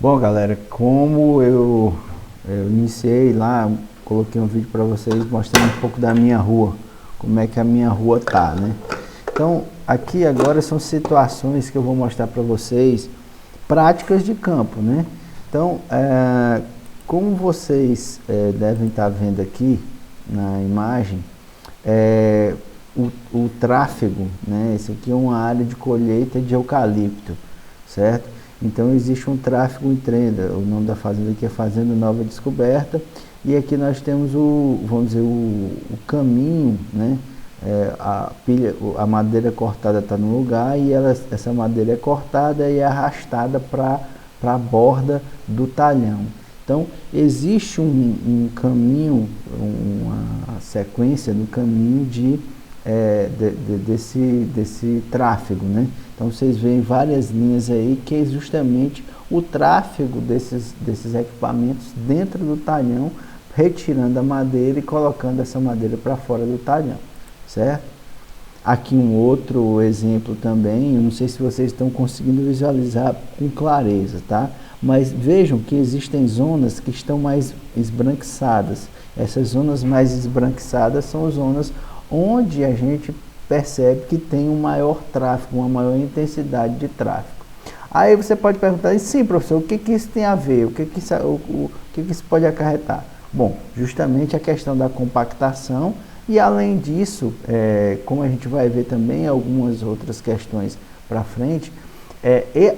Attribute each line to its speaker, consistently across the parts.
Speaker 1: Bom, galera, como eu iniciei lá, coloquei um vídeo para vocês mostrando um pouco da minha rua, como é que a minha rua tá, né? Então, aqui agora são situações que eu vou mostrar para vocês, práticas de campo, né? Então, como vocês devem estar vendo aqui na imagem, é, o tráfego, né? Esse aqui é uma área de colheita de eucalipto, certo? Então existe um tráfego em trenda, o nome da fazenda aqui é Fazenda Nova Descoberta, e aqui nós temos vamos dizer, o caminho, né? A madeira cortada está no lugar e essa madeira é cortada e é arrastada para a borda do talhão. Então existe um caminho, uma sequência do caminho desse tráfego, né? Então vocês veem várias linhas aí que é justamente o tráfego desses equipamentos dentro do talhão, retirando a madeira e colocando essa madeira para fora do talhão, certo? Aqui um outro exemplo também, eu não sei se vocês estão conseguindo visualizar com clareza, tá? Mas vejam que existem zonas que estão mais esbranquiçadas. Essas zonas mais esbranquiçadas são zonas onde a gente percebe que tem um maior tráfego, uma maior intensidade de tráfego. Aí você pode perguntar, sim, professor, o que isso tem a ver? O que isso pode acarretar? Bom, justamente a questão da compactação e, além disso, como a gente vai ver também algumas outras questões para frente,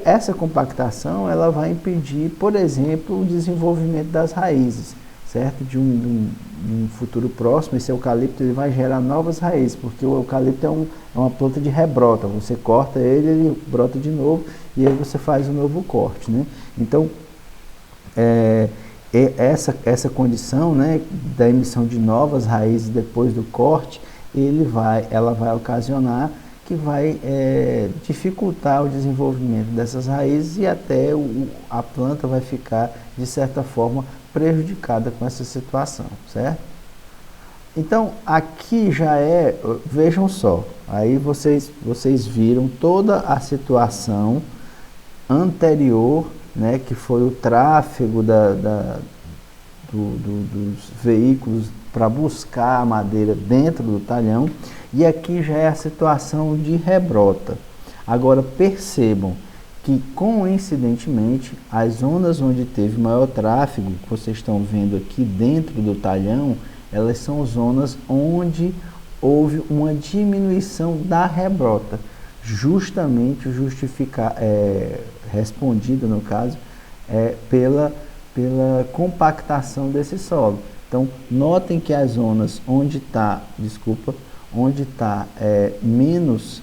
Speaker 1: essa compactação ela vai impedir, por exemplo, o desenvolvimento das raízes, certo? De um futuro próximo, esse eucalipto ele vai gerar novas raízes, porque o eucalipto é uma planta de rebrota, você corta ele brota de novo e aí você faz um novo corte, né? Então, essa condição, né, da emissão de novas raízes depois do corte, ela vai ocasionar que vai dificultar o desenvolvimento dessas raízes e até a planta vai ficar, de certa forma, prejudicada com essa situação, certo? Então, aqui vejam só, aí vocês viram toda a situação anterior, né, que foi o tráfego dos veículos para buscar a madeira dentro do talhão, e aqui já é a situação de rebrota. Agora percebam que, coincidentemente, as zonas onde teve maior tráfego, que vocês estão vendo aqui dentro do talhão, elas são zonas onde houve uma diminuição da rebrota, justamente respondida, no caso, pela compactação desse solo. Então, notem que as zonas onde está menos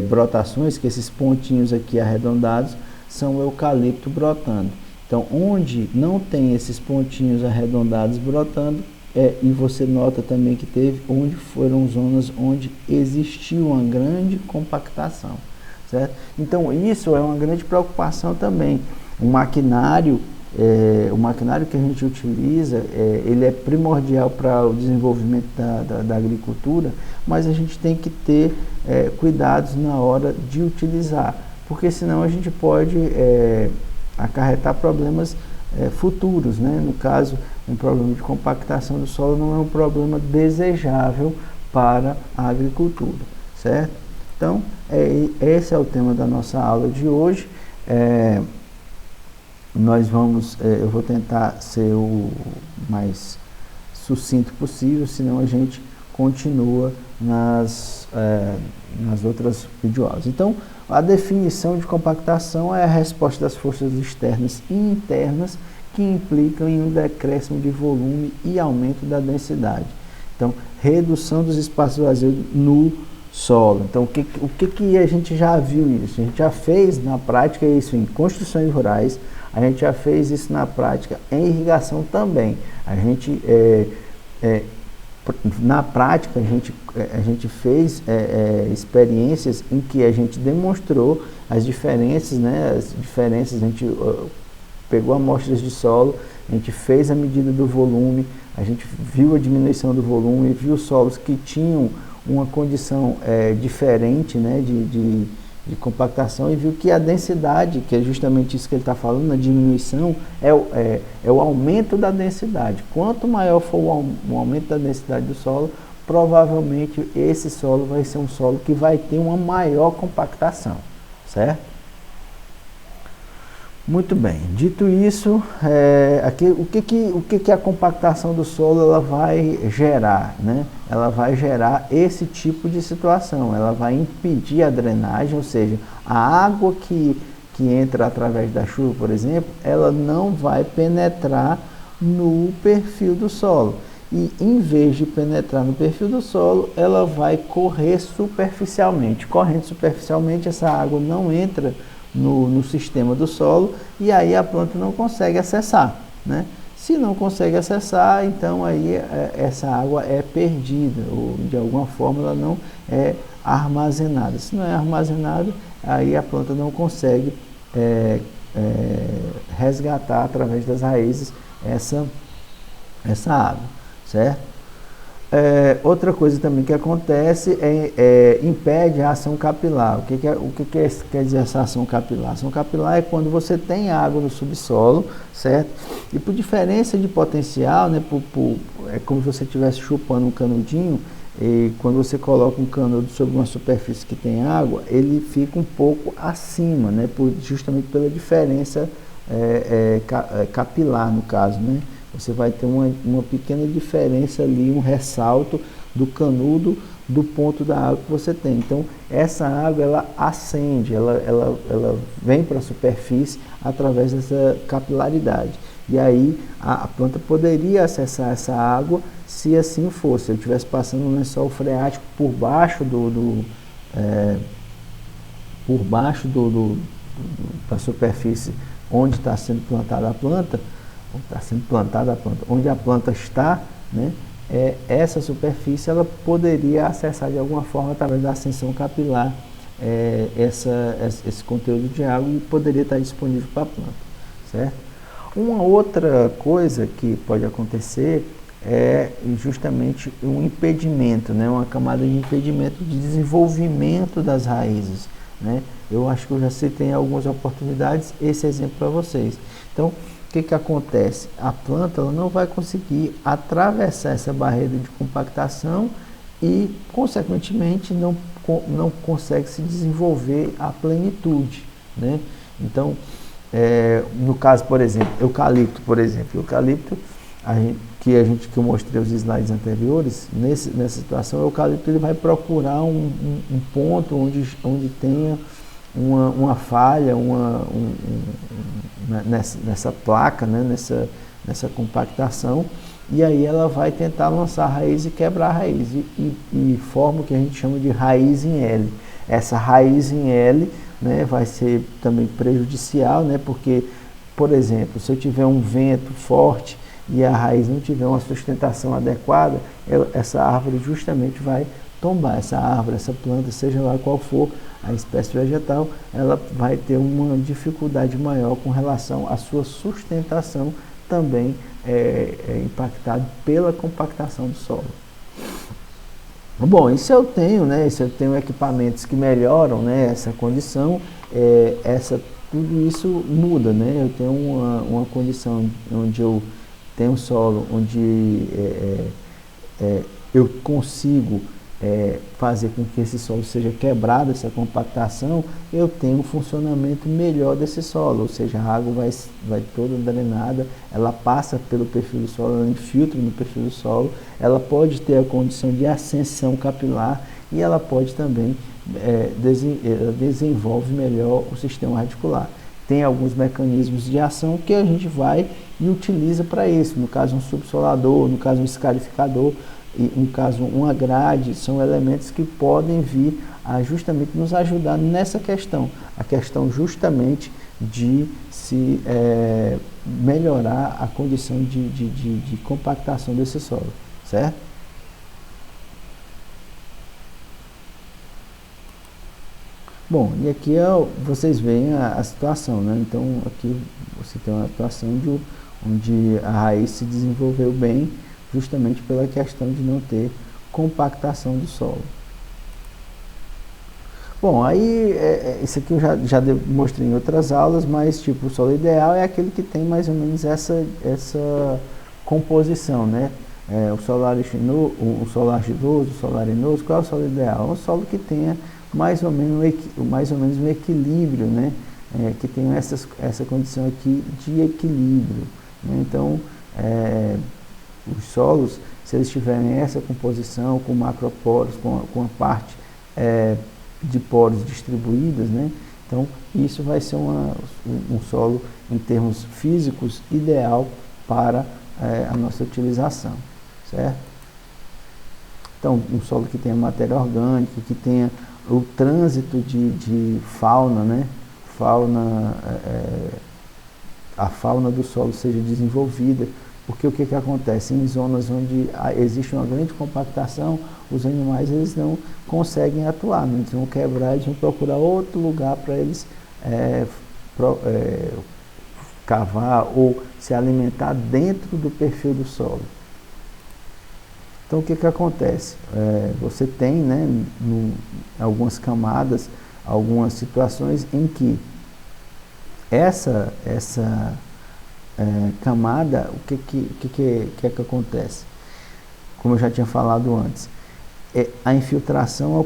Speaker 1: brotações, que esses pontinhos aqui arredondados, são o eucalipto brotando. Então, onde não tem esses pontinhos arredondados brotando, e você nota também que foram zonas onde existiu uma grande compactação, certo? Então, isso é uma grande preocupação também. O maquinário que a gente utiliza, ele é primordial para o desenvolvimento da agricultura, mas a gente tem que ter cuidados na hora de utilizar, porque senão a gente pode acarretar problemas futuros, né? No caso, um problema de compactação do solo não é um problema desejável para a agricultura, certo? Então, esse é o tema da nossa aula de hoje. Eu vou tentar ser o mais sucinto possível, senão a gente continua nas outras videoaulas. Então, a definição de compactação é a resposta das forças externas e internas que implicam em um decréscimo de volume e aumento da densidade. Então, redução dos espaços vazios no solo. Então, o que a gente já viu isso? A gente já fez na prática isso em construções rurais, a gente já fez isso na prática em irrigação também. A gente, na prática, a gente fez experiências em que a gente demonstrou as diferenças, né? A gente pegou amostras de solo, a gente fez a medida do volume, a gente viu a diminuição do volume, viu solos que tinham uma condição diferente, né, de compactação, e viu que a densidade, que é justamente isso que ele está falando, a diminuição, é o aumento da densidade. Quanto maior for o aumento da densidade do solo, provavelmente esse solo vai ser um solo que vai ter uma maior compactação, certo? Muito bem, dito isso, o que a compactação do solo ela vai gerar, né? Ela vai gerar esse tipo de situação, ela vai impedir a drenagem, ou seja, a água que entra através da chuva, por exemplo, ela não vai penetrar no perfil do solo. E em vez de penetrar no perfil do solo, ela vai correr superficialmente. Correndo superficialmente, essa água não entra no sistema do solo, e aí a planta não consegue acessar, né? Se não consegue acessar, então aí essa água é perdida, ou de alguma forma ela não é armazenada. Se não é armazenada, aí a planta não consegue resgatar através das raízes essa água, certo? Outra coisa também que acontece impede a ação capilar. O que quer dizer essa ação capilar? Ação capilar é quando você tem água no subsolo, certo? E por diferença de potencial, né, é como se você estivesse chupando um canudinho, e quando você coloca um canudo sobre uma superfície que tem água, ele fica um pouco acima, né, justamente pela diferença capilar, no caso, né? Você vai ter uma pequena diferença ali, um ressalto do canudo do ponto da água que você tem. Então, essa água, ela ascende, ela vem para a superfície através dessa capilaridade. E aí, a planta poderia acessar essa água se assim fosse. Se eu estivesse passando um lençol freático por baixo da superfície onde está sendo plantada a planta, onde a planta está, né, essa superfície ela poderia acessar de alguma forma através da ascensão capilar esse conteúdo de água, e poderia estar disponível para a planta, certo? Uma outra coisa que pode acontecer é justamente um impedimento, né, uma camada de impedimento de desenvolvimento das raízes, né? Eu acho que eu já citei em algumas oportunidades esse exemplo para vocês. Então, o que acontece? A planta ela não vai conseguir atravessar essa barreira de compactação e, consequentemente, não consegue se desenvolver à plenitude, né? Então, no caso, por exemplo, eucalipto, que eu mostrei os slides anteriores, nessa situação, o eucalipto ele vai procurar um ponto onde tenha uma falha nessa placa, né, nessa compactação, e aí ela vai tentar lançar a raiz e quebrar a raiz, e forma o que a gente chama de raiz em L. Essa raiz em L, né, vai ser também prejudicial, né, porque, por exemplo, se eu tiver um vento forte e a raiz não tiver uma sustentação adequada, essa árvore justamente vai tombar. Essa árvore, essa planta, seja lá qual for a espécie vegetal, ela vai ter uma dificuldade maior com relação à sua sustentação, também impactado pela compactação do solo. Bom, e se eu tenho equipamentos que melhoram, né, essa condição, tudo isso muda, né? Eu tenho uma condição onde eu tenho um solo onde eu consigo fazer com que esse solo seja quebrado, essa compactação, eu tenho um funcionamento melhor desse solo, ou seja, a água vai toda drenada, ela passa pelo perfil do solo, ela infiltra no perfil do solo, ela pode ter a condição de ascensão capilar, e ela pode também desenvolve melhor o sistema radicular. Tem alguns mecanismos de ação que a gente vai e utiliza para isso, no caso um subsolador, no caso um escarificador, e no caso uma grade, são elementos que podem vir a justamente nos ajudar nessa questão, a questão justamente de se melhorar a condição de compactação desse solo, certo? Bom, e aqui vocês veem a situação, né? Então aqui você tem uma situação onde a raiz se desenvolveu bem, justamente pela questão de não ter compactação do solo. Bom, Bom, aí isso aqui eu já mostrei em outras aulas, mas tipo, o solo ideal é aquele que tem mais ou menos essa composição, né? O solo arginoso, o solo argiloso, o solo arenoso, qual é o solo ideal? É um solo que tenha mais ou menos um equilíbrio, né? Que tenha essa condição aqui de equilíbrio, né? Então, os solos, se eles tiverem essa composição com macroporos, com a parte de poros distribuídas, né? Então isso vai ser um solo em termos físicos ideal para a nossa utilização, certo? Então um solo que tenha matéria orgânica, que tenha o trânsito de fauna, né? A fauna do solo seja desenvolvida, porque o que acontece? Em zonas onde existe uma grande compactação, os animais eles não conseguem atuar, né? Eles vão quebrar, eles vão procurar outro lugar para eles cavar ou se alimentar dentro do perfil do solo. Então o que acontece? Você tem, né, algumas camadas, algumas situações em que essa camada, o que acontece? Como eu já tinha falado antes, a infiltração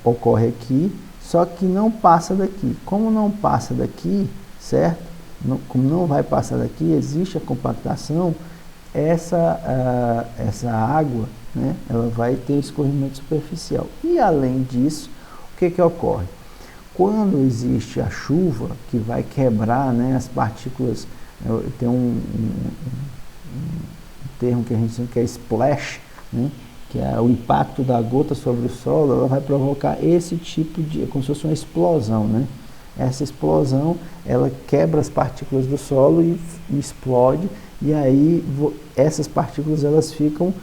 Speaker 1: ocorre aqui, só que não passa daqui. Como não passa daqui, certo? Como não vai passar daqui, existe a compactação, essa água, né, ela vai ter escorrimento superficial. E além disso, o que ocorre? Quando existe a chuva, que vai quebrar, né, as partículas, tem um termo que a gente chama que é splash, né, que é o impacto da gota sobre o solo, ela vai provocar esse tipo de, como se fosse uma explosão, né? Essa explosão, ela quebra as partículas do solo e explode, e aí essas partículas elas ficam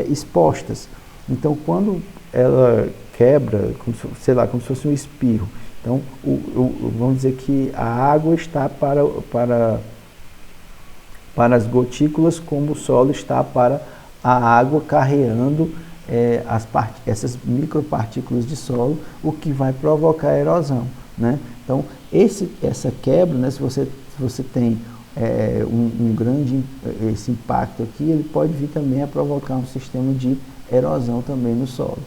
Speaker 1: expostas. Então, quando ela quebra, como se fosse um espirro, então vamos dizer que a água está para as gotículas, como o solo está para a água carreando essas micropartículas de solo, o que vai provocar erosão, né? Então, essa quebra, né, se você tem esse impacto aqui, ele pode vir também a provocar um sistema de erosão também no solo.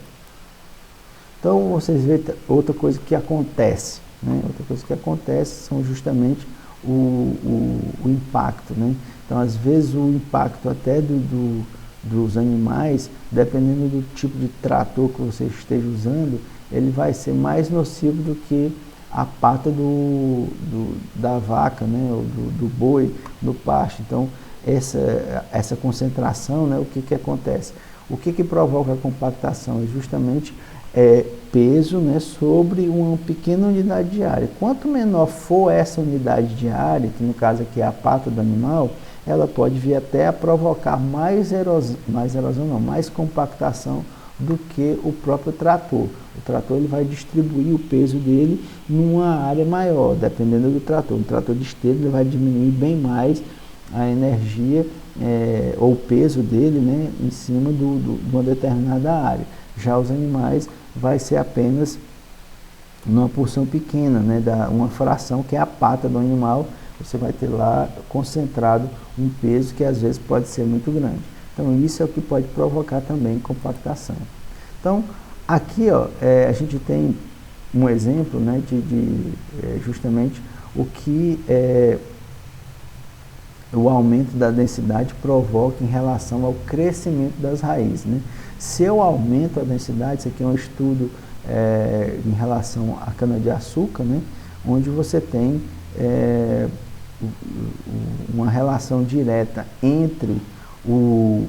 Speaker 1: Então, vocês veem outra coisa que acontece, né? Outra coisa que acontece são justamente o impacto, né? Então, às vezes, o impacto até dos animais, dependendo do tipo de trator que você esteja usando, ele vai ser mais nocivo do que a pata da vaca, né, ou do boi no pasto. Então, essa concentração, né, o que acontece? O que provoca a compactação? É justamente peso, né, sobre uma pequena unidade de área. Quanto menor for essa unidade de área, que no caso aqui é a pata do animal, ela pode vir até a provocar mais compactação do que o próprio trator. O trator ele vai distribuir o peso dele numa área maior, dependendo do trator. O trator de esteira ele vai diminuir bem mais a energia ou o peso dele, né, em cima de uma determinada área. Já os animais vai ser apenas numa porção pequena, né, uma fração que é a pata do animal. Você vai ter lá concentrado um peso que às vezes pode ser muito grande. Então isso é o que pode provocar também compactação. Então aqui a gente tem um exemplo, né, de justamente o que o aumento da densidade provoca em relação ao crescimento das raízes, né? Se eu aumento a densidade, isso aqui é um estudo em relação à cana-de-açúcar, né, onde você tem uma relação direta entre o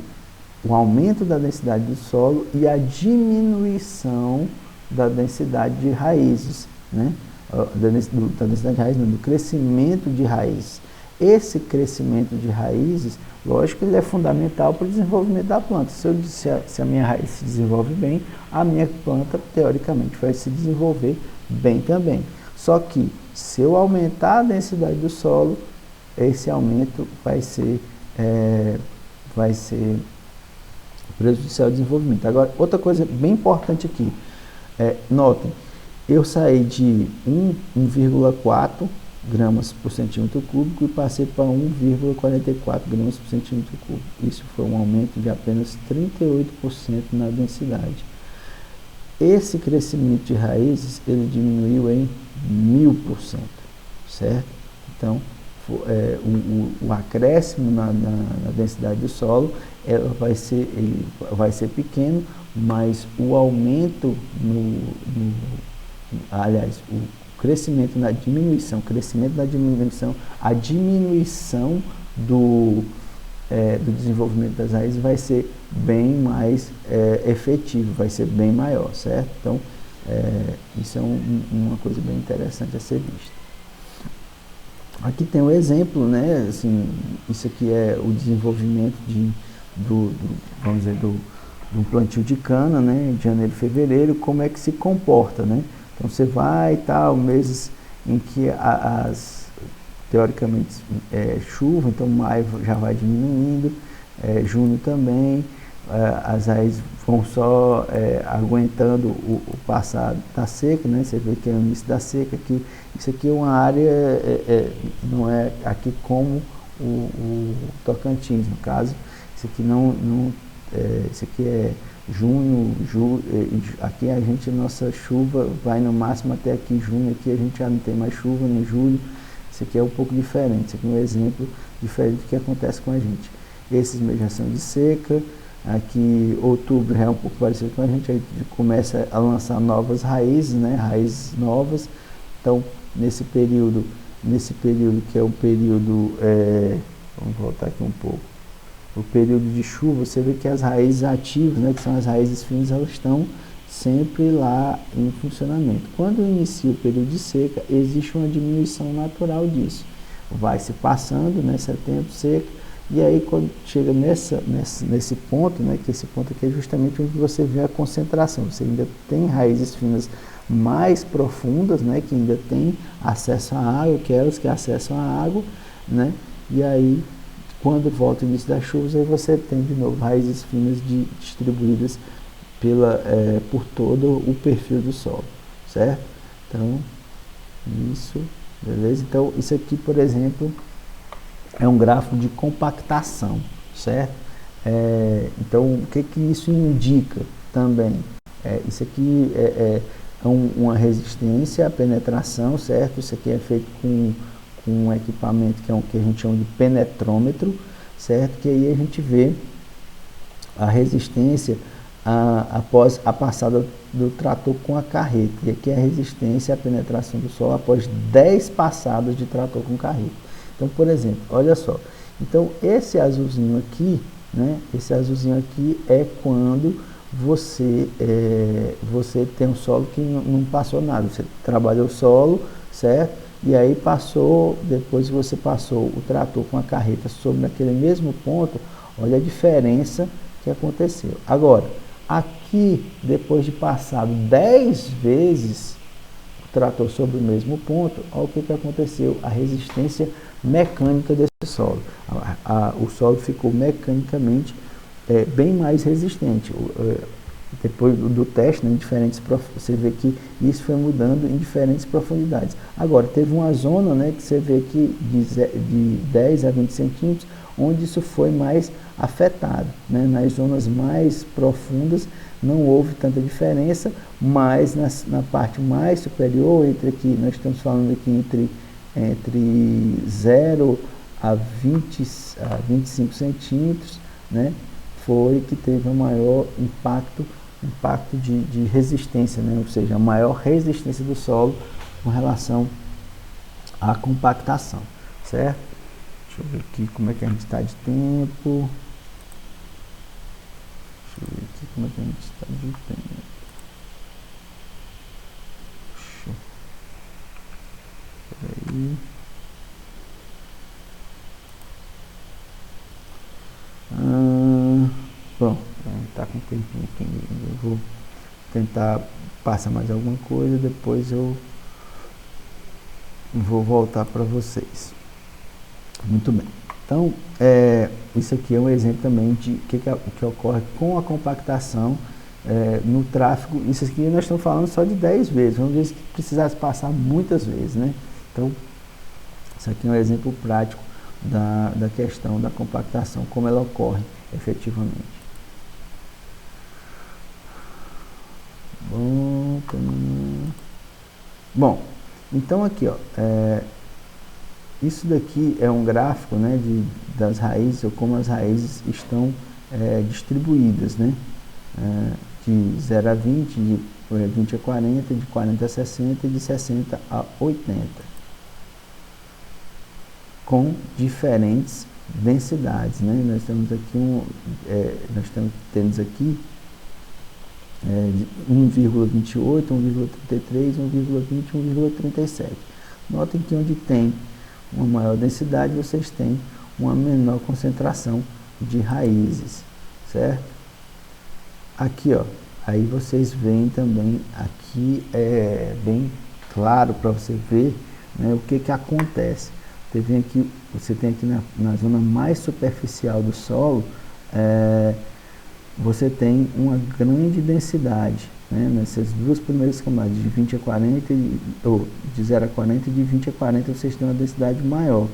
Speaker 1: aumento da densidade do solo e a diminuição da densidade de raízes, né? Da densidade de raízes, não, do crescimento de raízes. Esse crescimento de raízes, lógico, ele é fundamental para o desenvolvimento da planta. Se a minha raiz se desenvolve bem, a minha planta, teoricamente, vai se desenvolver bem também. Só que, se eu aumentar a densidade do solo, esse aumento vai ser prejudicial ao desenvolvimento. Agora, outra coisa bem importante aqui, notem eu saí de 1,4 gramas por centímetro cúbico e passei para 1,44 gramas por centímetro cúbico. Isso foi um aumento de apenas 38% na densidade. Esse crescimento de raízes, ele diminuiu em 1000%, certo? Então, o acréscimo na densidade do solo vai ser pequeno, mas o aumento aliás, o crescimento na diminuição, a diminuição do desenvolvimento das raízes vai ser bem mais efetivo, vai ser bem maior, certo? Então, isso é uma coisa bem interessante a ser vista. Aqui tem um exemplo, né? Assim, isso aqui é o desenvolvimento vamos dizer, do plantio de cana, né? De janeiro e fevereiro, como é que se comporta, né? Então você vai e tal, meses em que teoricamente chuva, então maio já vai diminuindo, junho também, as raízes vão só aguentando o passar da seca, né? Você vê que é o início da seca, aqui, isso aqui é uma área, não é aqui como o Tocantins, no caso, isso aqui isso aqui é junho, julho, aqui nossa chuva vai no máximo até aqui junho, aqui a gente já não tem mais chuva, nem julho, isso aqui é um pouco diferente, isso aqui é um exemplo diferente do que acontece com a gente. Esses meses já são de seca, aqui outubro já é um pouco parecido com a gente, aí começa a lançar novas raízes, né, raízes novas, então nesse período que é um período, vamos voltar aqui um pouco, o período de chuva, você vê que as raízes ativas, né, que são as raízes finas, elas estão sempre lá em funcionamento. Quando inicia o período de seca, existe uma diminuição natural disso. Vai se passando, né, setembro, seca, e aí quando chega nesse ponto, né, que esse ponto aqui é justamente onde você vê a concentração. Você ainda tem raízes finas mais profundas, né, que ainda tem acesso à água, que elas que acessam a água, né, e aí quando volta o início das chuvas, aí você tem de novo raízes finas distribuídas por todo o perfil do solo, certo? Então, isso, beleza? Então, isso aqui, por exemplo, é um gráfico de compactação, certo? Então, o que isso indica também? Isso aqui é uma resistência à penetração, certo? Isso aqui é feito com um equipamento que é que a gente chama de penetrômetro, certo? Que aí a gente vê a resistência após a passada do trator com a carreta. E aqui é a resistência à penetração do solo após 10 passadas de trator com carreta. Então, por exemplo, olha só. Então, esse azulzinho aqui, né? Esse azulzinho aqui é quando você tem um solo que não passou nada. Você trabalhou o solo, certo? E aí depois que você passou o trator com a carreta sobre aquele mesmo ponto, olha a diferença que aconteceu. Agora, aqui, depois de passado 10 vezes o trator sobre o mesmo ponto, olha o que aconteceu, a resistência mecânica desse solo. O solo ficou mecanicamente bem mais resistente. Depois do teste, né, você vê que isso foi mudando em diferentes profundidades. Agora, teve uma zona, né, que você vê que de 10 a 20 centímetros, onde isso foi mais afetado, né? Nas zonas mais profundas não houve tanta diferença, mas na parte mais superior, nós estamos falando aqui entre 0 a 25 centímetros, né, foi que teve um maior impacto de resistência, né? Ou seja, a maior resistência do solo com relação à compactação, certo? Deixa eu ver aqui como é que a gente está de tempo. Deixa eu ver aqui como é que a gente está de tempo. Peraí. Bom, está com um tempinho aqui. Eu vou tentar passar mais alguma coisa, depois eu vou voltar para vocês. Muito bem. Então, isso aqui é um exemplo também de o que ocorre com a compactação no tráfego, isso aqui nós estamos falando só de 10 vezes, vamos ver se precisasse passar muitas vezes, né? Então, isso aqui é um exemplo prático da questão da compactação, como ela ocorre efetivamente. Bom, então aqui, ó, isso daqui é um gráfico, né, das raízes, ou como as raízes estão distribuídas, né, de 0 a 20, de 20 a 40, de 40 a 60 e de 60 a 80, com diferentes densidades, né? Nós temos aqui temos aqui 1,28, 1,33, 1,20, 1,37. Notem que onde tem uma maior densidade, vocês têm uma menor concentração de raízes, certo? Aqui, ó, aí vocês veem também, aqui é bem claro para você ver, né, o que acontece. Você tem aqui na zona mais superficial do solo, você tem uma grande densidade, né, nessas duas primeiras camadas, de 20 a 40, ou de 0 a 40 e de 20 a 40, vocês têm uma densidade maior.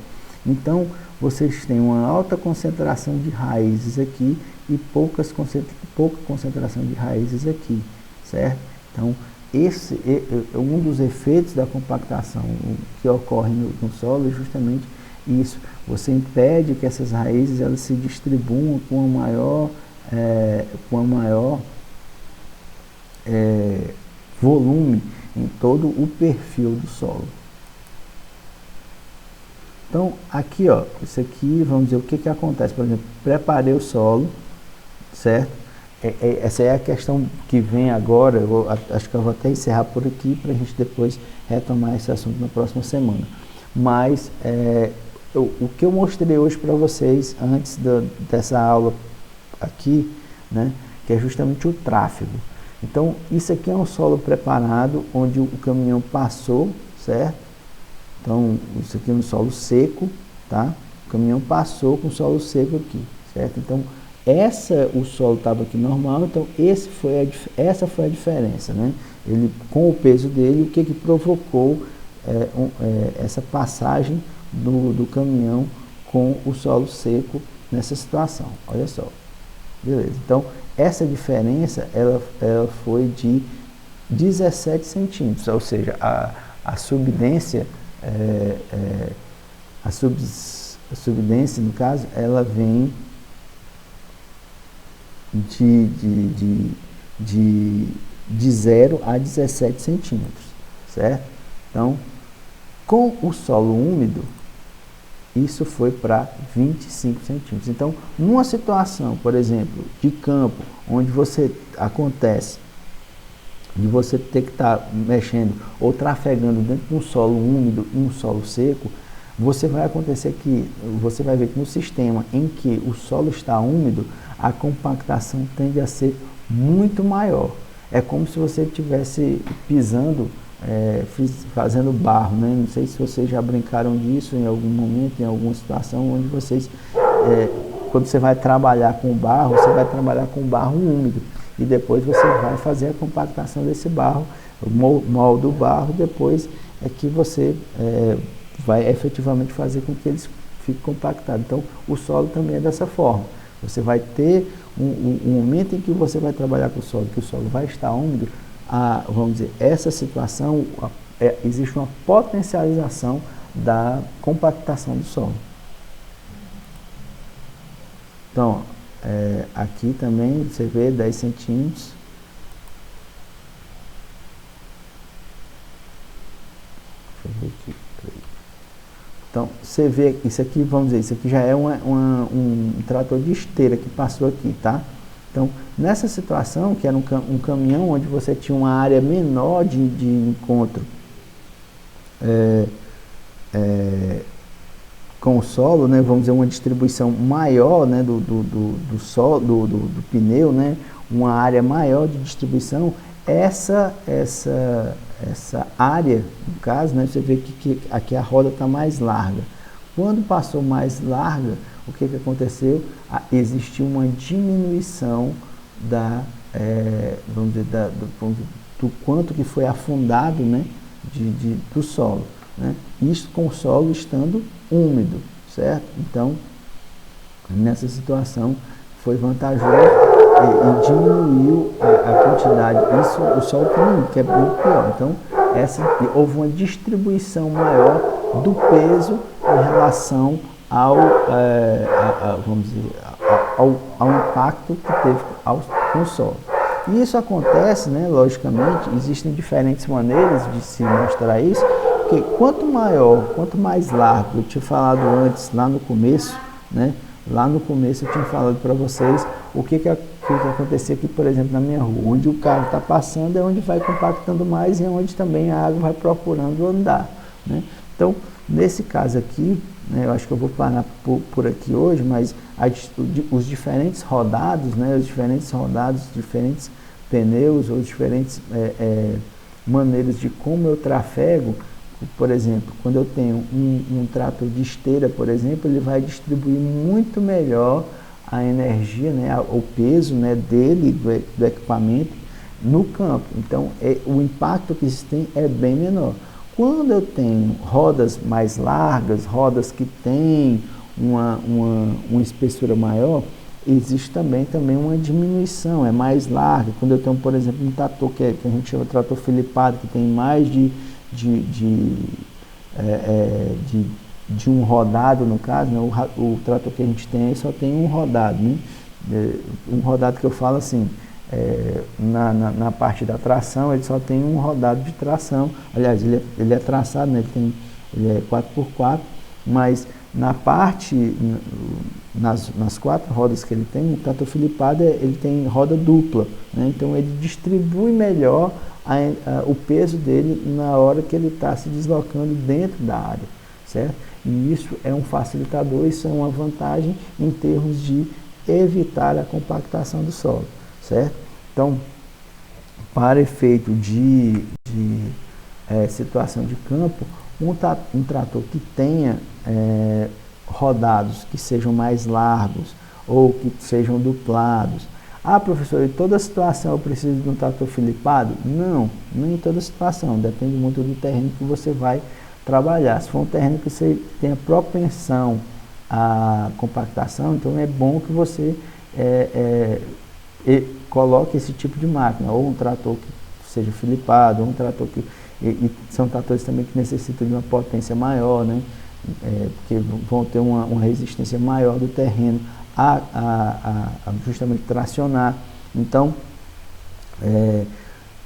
Speaker 1: Então, vocês têm uma alta concentração de raízes aqui e pouca concentração de raízes aqui, certo? Então, esse é um dos efeitos da compactação que ocorre no solo, é justamente isso. Você impede que essas raízes elas se distribuam com a maior volume em todo o perfil do solo. Então, aqui, ó, isso aqui, vamos dizer, o que acontece? Por exemplo, preparei o solo, certo? Essa é a questão que vem agora. Acho que eu vou até encerrar por aqui para a gente depois retomar esse assunto na próxima semana. Mas o que eu mostrei hoje para vocês antes dessa aula aqui, né, que é justamente o tráfego. Então, isso aqui é um solo preparado onde o caminhão passou, certo? Então, isso aqui é um solo seco, tá? O caminhão passou com o solo seco aqui, certo? Então, o solo estava aqui normal, então essa foi a diferença, né? Ele, com o peso dele, o que provocou essa passagem do caminhão com o solo seco nessa situação. Olha só, beleza? Então, essa diferença, ela foi de 17 centímetros, ou seja, a subdência, a subdência, no caso, ela vem de 0 a 17 centímetros, certo? Então, com o solo úmido, isso foi para 25 centímetros. Então, numa situação, por exemplo, de campo, onde acontece de você ter que estar mexendo ou trafegando dentro de um solo úmido e um solo seco, você vai ver que no sistema em que o solo está úmido, a compactação tende a ser muito maior. É como se você estivesse pisando, fazendo barro, né? Não sei se vocês já brincaram disso em algum momento, em alguma situação, onde vocês, quando você vai trabalhar com barro, você vai trabalhar com barro úmido. E depois você vai fazer a compactação desse barro, molda o barro, depois é que você vai efetivamente fazer com que eles fiquem compactados. Então, o solo também é dessa forma. Você vai ter um momento em que você vai trabalhar com o solo, que o solo vai estar úmido, vamos dizer, essa situação, existe uma potencialização da compactação do solo. Então, aqui também você vê 10 centímetros. Deixa eu ver aqui. Então, você vê, isso aqui, vamos dizer, isso aqui já é um trator de esteira que passou aqui, tá? Então, nessa situação, que era um caminhão onde você tinha uma área menor de encontro com o solo, né, vamos dizer, uma distribuição maior, né, do solo, do pneu, né, uma área maior de distribuição, essa área, no caso, né, você vê que aqui a roda está mais larga. Quando passou mais larga, o que aconteceu? Existiu uma diminuição vamos dizer, do quanto que foi afundado, né, do solo, né? Isso com o solo estando úmido, certo? Então, nessa situação foi vantajoso e diminuiu a quantidade. Isso o solo diminuiu, que é muito pior. Então, houve uma distribuição maior do peso em relação ao, vamos dizer, ao impacto que teve com o solo. E isso acontece, né, logicamente, existem diferentes maneiras de se mostrar isso, porque quanto maior, quanto mais largo, eu tinha falado antes, lá no começo, né, lá no começo eu tinha falado para vocês o que acontecia aqui, por exemplo, na minha rua, onde o carro está passando é onde vai compactando mais e é onde também a água vai procurando andar, né? Então, nesse caso aqui, né, eu acho que eu vou parar por aqui hoje, mas os diferentes rodados, né, diferentes pneus ou diferentes maneiras de como eu trafego. Por exemplo, quando eu tenho um trator de esteira, por exemplo, ele vai distribuir muito melhor a energia, né, o peso, né, dele, do equipamento, no campo. Então, o impacto que isso tem é bem menor. Quando eu tenho rodas mais largas, rodas que têm uma espessura maior, existe também uma diminuição, é mais larga. Quando eu tenho, por exemplo, um trator que a gente chama de trator filipado, que tem mais de um rodado, no caso, né? O trator que a gente tem aí só tem um rodado, né? Um rodado que eu falo assim, na parte da tração, ele só tem um rodado de tração. Aliás, ele é traçado, né? Ele é 4x4, mas na parte, nas 4 rodas que ele tem, o trator filipado ele tem roda dupla, né? Então ele distribui melhor o peso dele na hora que ele está se deslocando dentro da área, certo? E isso é um facilitador, isso é uma vantagem em termos de evitar a compactação do solo, certo? Então, para efeito de situação de campo, um trator que tenha rodados que sejam mais largos ou que sejam duplados. Ah, professor, em toda situação eu preciso de um trator filipado? Não, nem em toda situação, depende muito do terreno que você vai trabalhar. Se for um terreno que você tenha propensão à compactação, então é bom que você coloque esse tipo de máquina, ou um trator que seja filipado, ou um trator que... E são tratores também que necessitam de uma potência maior, né? Porque vão ter uma resistência maior do terreno a justamente tracionar. Então,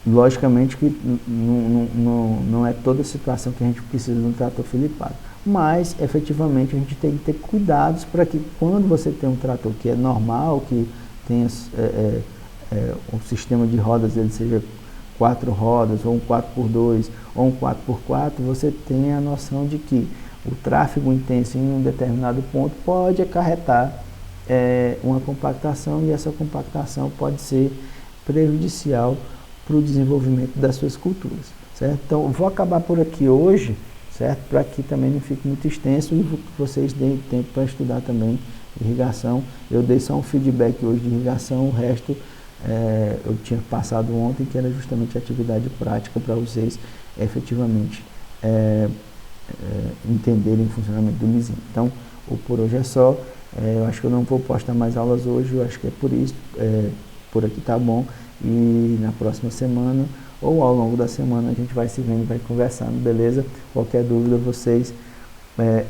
Speaker 1: logicamente que não é toda situação que a gente precisa de um trator filipado, mas efetivamente a gente tem que ter cuidados para que quando você tem um trator que é normal, que tenha o sistema de rodas dele seja 4 rodas, ou um 4x2, ou um 4x4, você tenha a noção de que o tráfego intenso em um determinado ponto pode acarretar uma compactação, e essa compactação pode ser prejudicial para o desenvolvimento das suas culturas, certo? Então, vou acabar por aqui hoje, certo? Para que também não fique muito extenso e vocês deem tempo para estudar também irrigação. Eu dei só um feedback hoje de irrigação, o resto eu tinha passado ontem, que era justamente a atividade prática para vocês efetivamente entenderem o funcionamento do lisinho. Então, por hoje é só. Eu acho que eu não vou postar mais aulas hoje, eu acho que é por isso, por aqui tá bom, e na próxima semana, ou ao longo da semana, a gente vai se vendo e vai conversando, beleza? Qualquer dúvida, vocês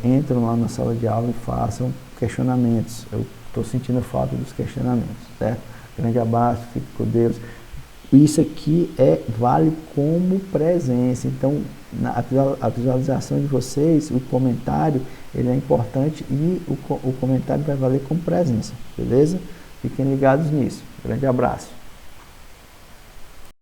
Speaker 1: entram lá na sala de aula e façam questionamentos. Eu estou sentindo falta dos questionamentos, certo? Grande abraço, fique com Deus. Isso aqui vale como presença, então a visualização de vocês, o comentário, ele é importante, e o comentário vai valer como presença, beleza? Fiquem ligados nisso. Grande abraço.